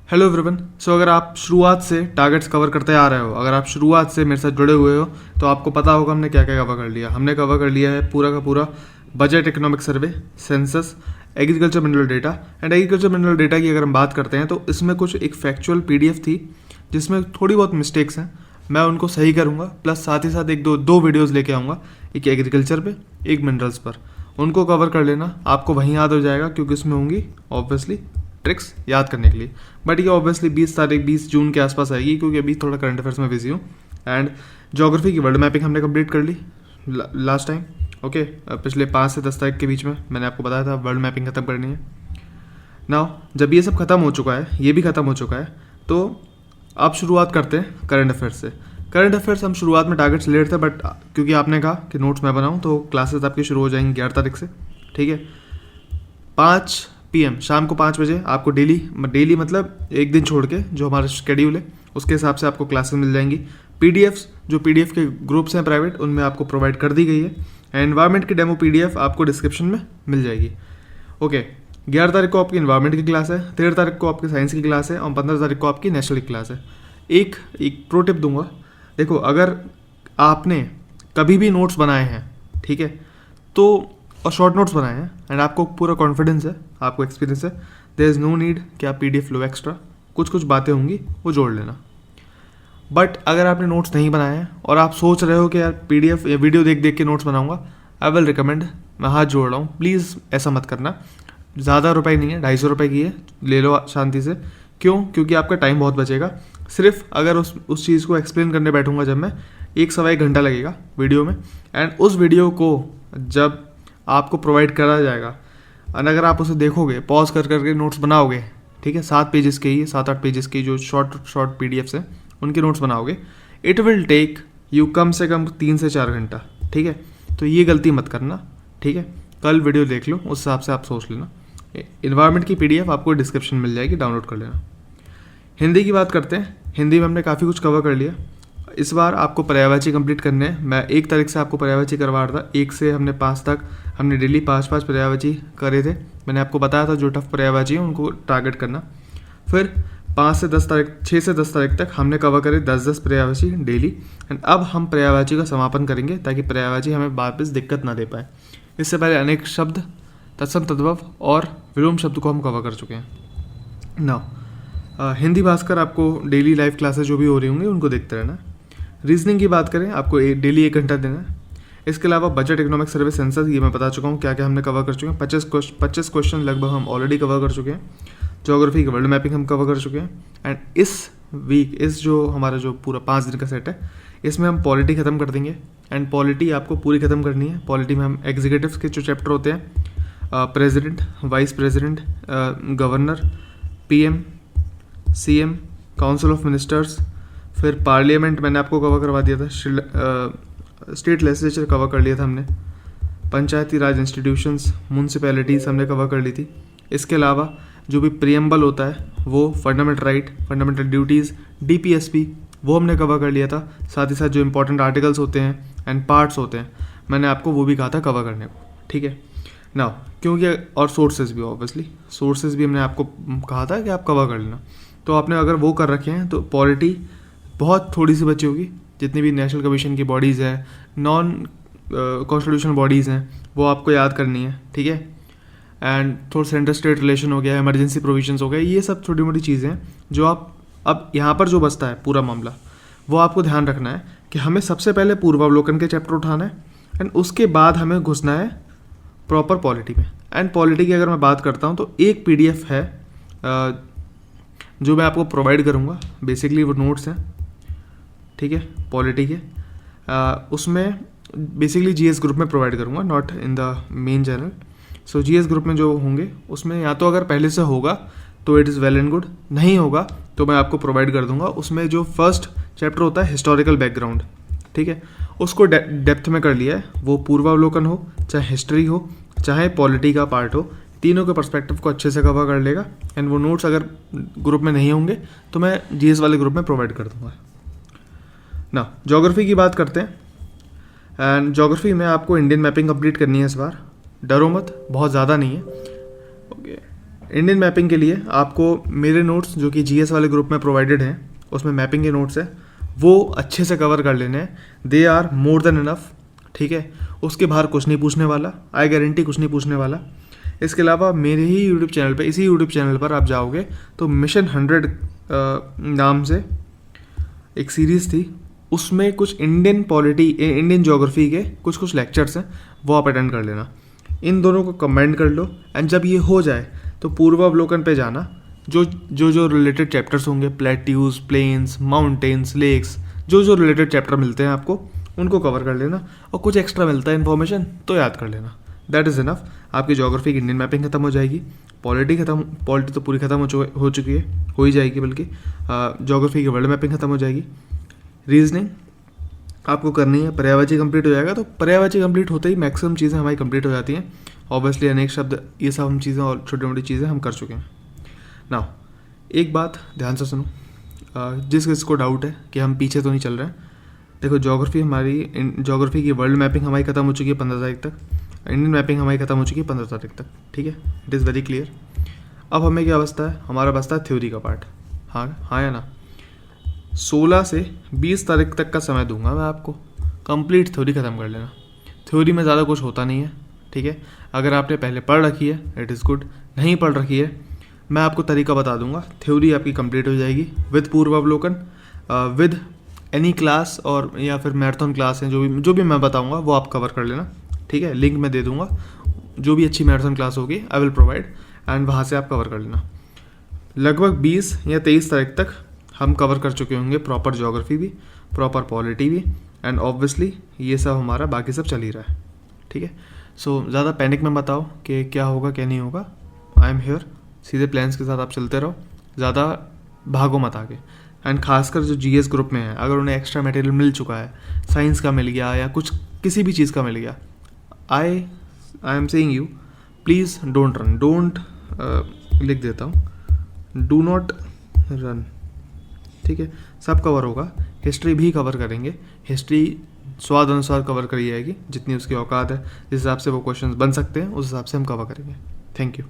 Hello everyone. सो अगर आप शुरुआत से टारगेट्स कवर करते आ रहे हो, अगर आप शुरुआत से मेरे साथ जुड़े हुए हो, तो आपको पता होगा हमने क्या क्या कवर कर लिया। हमने कवर कर लिया है पूरा का पूरा budget economic survey, census, agriculture mineral data. And agriculture mineral data की अगर हम बात करते हैं तो इसमें कुछ एक फैक्चुअल पीडीएफ थी जिसमें थोड़ी बहुत मिस्टेक्स हैं, मैं उनको सही करूँगा। प्लस साथ ही साथ एक दो वीडियोज़ लेके आऊँगा, एक एग्रीकल्चर पे, एक मिनरल्स पर। उनको कवर कर लेना, आपको वहीं याद हो जाएगा क्योंकि उसमें होंगी ऑब्वियसली ट्रिक्स याद करने के लिए। बट ये ऑब्वियसली 20 जून के आसपास आएगी क्योंकि अभी थोड़ा करंट अफेयर्स में बिजी हूँ। एंड ज्योग्राफी की वर्ल्ड मैपिंग हमने कंप्लीट कर ली लास्ट टाइम। ओके, पिछले 5 से 10 तारीख के बीच में मैंने आपको बताया था वर्ल्ड मैपिंग खत्म करनी है। नाउ जब ये सब खत्म हो चुका है, ये भी खत्म हो चुका है, तो अब शुरुआत करते हैं करंट अफेयर्स से। करंट अफेयर्स हम शुरुआत में टारगेट्स ले रहे थे, बट क्योंकि आपने कहा कि नोट्स मैं बनाऊँ तो क्लासेस आपकी शुरू हो जाएंगी 11 तारीख से। ठीक है, 5 PM शाम को 5 बजे आपको डेली मतलब एक दिन छोड़ के जो हमारा शेड्यूल है उसके हिसाब से आपको क्लासेस मिल जाएंगी। पीडीएफ्स जो पीडीएफ के ग्रुप्स हैं प्राइवेट, उनमें आपको प्रोवाइड कर दी गई है। एनवायरनमेंट की डेमो पीडीएफ आपको डिस्क्रिप्शन में मिल जाएगी। ओके, 11 तारीख को आपकी इन्वायरमेंट की क्लास है, 13 तारीख को आपकी साइंस की क्लास है और 15 तारीख को आपकी नेशनल की क्लास है। एक प्रो टिप दूंगा, देखो अगर आपने कभी भी नोट्स बनाए हैं, ठीक है, तो और शॉर्ट नोट्स बनाए हैं एंड आपको पूरा कॉन्फिडेंस है, आपको एक्सपीरियंस है, देयर इज़ नो नीड कि आप पीडीएफ लो एक्स्ट्रा। कुछ बातें होंगी वो जोड़ लेना। बट अगर आपने नोट्स नहीं बनाए हैं और आप सोच रहे हो कि यार पीडीएफ या वीडियो देख देख के नोट्स बनाऊंगा, आई विल रिकमेंड, मैं हाथ जोड़ रहा हूँ, प्लीज़ ऐसा मत करना। ज़्यादा रुपए नहीं है, 250 रुपये की है, ले लो शांति से। क्यों? क्योंकि आपका टाइम बहुत बचेगा। सिर्फ अगर उस चीज़ को एक्सप्लेन करने बैठूंगा जब मैं, 1 सवा 1 घंटा लगेगा वीडियो में। एंड उस वीडियो को जब आपको प्रोवाइड करा जाएगा और अगर आप उसे देखोगे, पॉज कर करके नोट्स बनाओगे, ठीक है, 7 पेजेस के ही, 7-8 पेजेस की जो शॉर्ट पीडीएफ्स हैं उनके नोट्स बनाओगे, इट विल टेक यू कम से कम 3 से 4 घंटा। ठीक है, तो ये गलती मत करना। ठीक है, कल वीडियो देख लो, उस हिसाब से आप सोच लेना। इन्वायरमेंट की पीडीएफ आपको डिस्क्रिप्शन मिल जाएगी, डाउनलोड कर लेना। हिंदी की बात करते हैं। हिंदी में हमने काफ़ी कुछ कवर कर लिया। इस बार आपको पर्यायवाची कंप्लीट करने हैं। मैं 1 तारीख से आपको पर्यायवाची करवा रहा था, 1 से हमने 5 तक हमने डेली 5 पर्यायवाची करे थे। मैंने आपको बताया था जो टफ पर्यायवाची है उनको टारगेट करना। फिर 6 से 10 तारीख तक हमने कवर करे 10 पर्यायवाची डेली। एंड अब हम पर्यायवाची का समापन करेंगे ताकि पर्यायवाची हमें वापस दिक्कत ना दे पाए। इससे पहले अनेक शब्द, तत्सम, तद्भव और विलोम शब्द को हम कवर कर चुके हैं। नाउ हिंदी भास्कर आपको डेली लाइव क्लासेस जो भी हो रही होंगी उनको देखते रहना। रीजनिंग की बात करें, आपको डेली 1 घंटा देना है। इसके अलावा बजट इकोनॉमिक सर्वे, सेंसस, ये मैं बता चुका हूँ क्या क्या हमने कवर कर चुके हैं। 25 क्वेश्चन लगभग हम ऑलरेडी कवर कर चुके हैं। ज्योग्राफी की वर्ल्ड मैपिंग हम कवर कर चुके हैं। एंड इस वीक, इस जो हमारा जो पूरा 5 दिन का सेट है, इसमें हम पॉलिटी ख़त्म कर देंगे। एंड पॉलिटी आपको पूरी ख़त्म करनी है। पॉलिटी में हम एग्जीक्यूटिव के जो चैप्टर होते हैं, president, vice president, governor, PM, CM, council of ministers, फिर पार्लियामेंट मैंने आपको कवर करवा दिया था, स्टेट लेजिस्लेचर कवर कर लिया था हमने, पंचायती राज इंस्टीट्यूशंस, म्यूनसिपैलिटीज़ हमने कवर कर ली थी। इसके अलावा जो भी प्रियम्बल होता है वो fundamental right, fundamental duties, DPSP, वो हमने कवर कर लिया था। साथ ही साथ जो इंपॉर्टेंट आर्टिकल्स होते हैं एंड पार्ट्स होते हैं, मैंने आपको वो भी कहा था कवर करने को। ठीक है ना, क्योंकि और सोर्सेज भी, ऑब्वियसली सोर्सेज भी हमने आपको कहा था कि आप कवर कर लेना। तो आपने अगर वो कर रखे हैं तो पॉलिटी बहुत थोड़ी सी बची होगी। जितनी भी नेशनल कमीशन की बॉडीज़ हैं, नॉन कॉन्स्टिट्यूशनल बॉडीज़ हैं, वो आपको याद करनी है। ठीक है, एंड थोड़ा सेंटर स्टेट रिलेशन हो गया, इमरजेंसी प्रोविजंस हो गए, ये सब छोटी मोटी चीज़ें हैं जो आप, अब यहाँ पर जो बचता है पूरा मामला, वो आपको ध्यान रखना है कि हमें सबसे पहले पूर्वावलोकन के चैप्टर उठाना है एंड उसके बाद हमें घुसना है प्रॉपर पॉलिटी में। एंड पॉलिटी की अगर मैं बात करता हूँ तो एक PDF है जो मैं आपको प्रोवाइड करूँगा, बेसिकली वो नोट्स हैं, ठीक है, पॉलिटी के। उसमें बेसिकली GS ग्रुप में प्रोवाइड करूँगा, not in the main channel. So GS group में जो होंगे उसमें या तो अगर पहले से होगा तो it is well and good, नहीं होगा तो मैं आपको प्रोवाइड कर दूंगा। उसमें जो फर्स्ट चैप्टर होता है हिस्टोरिकल बैकग्राउंड, ठीक है, उसको डेप्थ में कर लिया है। वो पूर्वावलोकन हो, चाहे हिस्ट्री हो, चाहे पॉलिटी का पार्ट हो, तीनों के पर्सपेक्टिव को अच्छे से कवर कर लेगा। एंड वो नोट्स अगर ग्रुप में नहीं होंगे तो मैं GS वाले ग्रुप में प्रोवाइड कर दूंगा ना। ज्योग्राफी की बात करते हैं। एंड ज्योग्राफी में आपको इंडियन मैपिंग कंप्लीट करनी है इस बार, डरो मत, बहुत ज़्यादा नहीं है। ओके, इंडियन मैपिंग के लिए आपको मेरे नोट्स जो कि जीएस वाले ग्रुप में प्रोवाइडेड हैं, उसमें मैपिंग के नोट्स है, वो अच्छे से कवर कर लेने हैं। They are more than enough, ठीक है। उसके बाहर कुछ नहीं पूछने वाला, आई गारंटी कुछ नहीं पूछने वाला। इसके अलावा मेरे ही यूट्यूब चैनल पे, इसी यूट्यूब चैनल पर आप जाओगे तो मिशन 100 नाम से एक सीरीज़ थी, उसमें कुछ इंडियन पॉलिटी, इंडियन ज्योग्राफी के कुछ कुछ लेक्चर्स हैं, वो आप अटेंड कर लेना। इन दोनों को कंबाइन कर लो एंड जब ये हो जाए तो पूर्वावलोकन पे जाना। जो रिलेटेड चैप्टर्स होंगे, प्लेट्यूज, प्लेन्स, माउंटेन्स, लेक्स, जो रिलेटेड चैप्टर मिलते हैं आपको, उनको कवर कर लेना। और कुछ एक्स्ट्रा मिलता है इन्फॉर्मेशन तो याद कर लेना। That is enough. आपकी ज्योग्राफी की इंडियन मैपिंग खत्म हो जाएगी। पॉलिटी तो पूरी खत्म हो चुकी है, हो ही जाएगी बल्कि। ज्योग्राफी की वर्ल्ड मैपिंग खत्म हो जाएगी। रीजनिंग आपको करनी है, पर्यायवाची कंप्लीट हो जाएगा। तो पर्यायवाची कंप्लीट होते ही मैक्सिमम चीज़ें हमारी कंप्लीट हो जाती हैं। ऑब्वियसली अनेक शब्द, ये सब हम चीज़ें और छोटी मोटी चीज़ें हम कर चुके हैं। नाउ एक बात ध्यान से सुनो, जिसको डाउट है कि हम पीछे तो नहीं चल रहे हैं, देखो ज्योग्राफी की वर्ल्ड मैपिंग हमारी खत्म हो चुकी है 15 तारीख तक, इंडियन मैपिंग हमारी खत्म हो चुकी है 15 तारीख तक, ठीक है। It is very clear. अब हमें क्या बचता है, हमारा बचता है थ्योरी का पार्ट। हाँ या ना। 16 से 20 तारीख तक का समय दूंगा मैं आपको, कंप्लीट थ्योरी ख़त्म कर लेना। थ्योरी में ज़्यादा कुछ होता नहीं है, ठीक है। अगर आपने पहले पढ़ रखी है इट इज़ गुड, नहीं पढ़ रखी है मैं आपको तरीका बता दूंगा। थ्योरी आपकी कंप्लीट हो जाएगी विद पूर्वावलोकन, विद एनी क्लास और या फिर मैराथन क्लास है, जो भी मैं बताऊंगा वो आप कवर कर लेना, ठीक है। लिंक मैं दे दूंगा, जो भी अच्छी मैराथन क्लास होगी आई विल प्रोवाइड, एंड वहाँ से आप कवर कर लेना। लगभग 20 या 23 तारीख तक हम कवर कर चुके होंगे प्रॉपर ज्योग्राफी भी, प्रॉपर पॉलिटी भी, एंड ऑब्वियसली ये सब हमारा बाकी सब चल ही रहा है, ठीक है। सो ज़्यादा पैनिक में बताओ कि क्या होगा क्या नहीं होगा, आई एम हियर। सीधे प्लान्स के साथ आप चलते रहो, ज़्यादा भागो मत आगे। एंड खासकर जो जीएस ग्रुप में है, अगर उन्हें एक्स्ट्रा मटेरियल मिल चुका है, साइंस का मिल गया या कुछ किसी भी चीज़ का मिल गया, I am saying you please don't run, लिख देता हूँ, डू नॉट रन, ठीक है। सब कवर होगा, हिस्ट्री भी कवर करेंगे। हिस्ट्री स्वाद अनुसार कवर करी जाएगी, जितनी उसकी औकात है, जिस हिसाब से वो क्वेश्चंस बन सकते हैं उस हिसाब से हम कवर करेंगे। Thank you.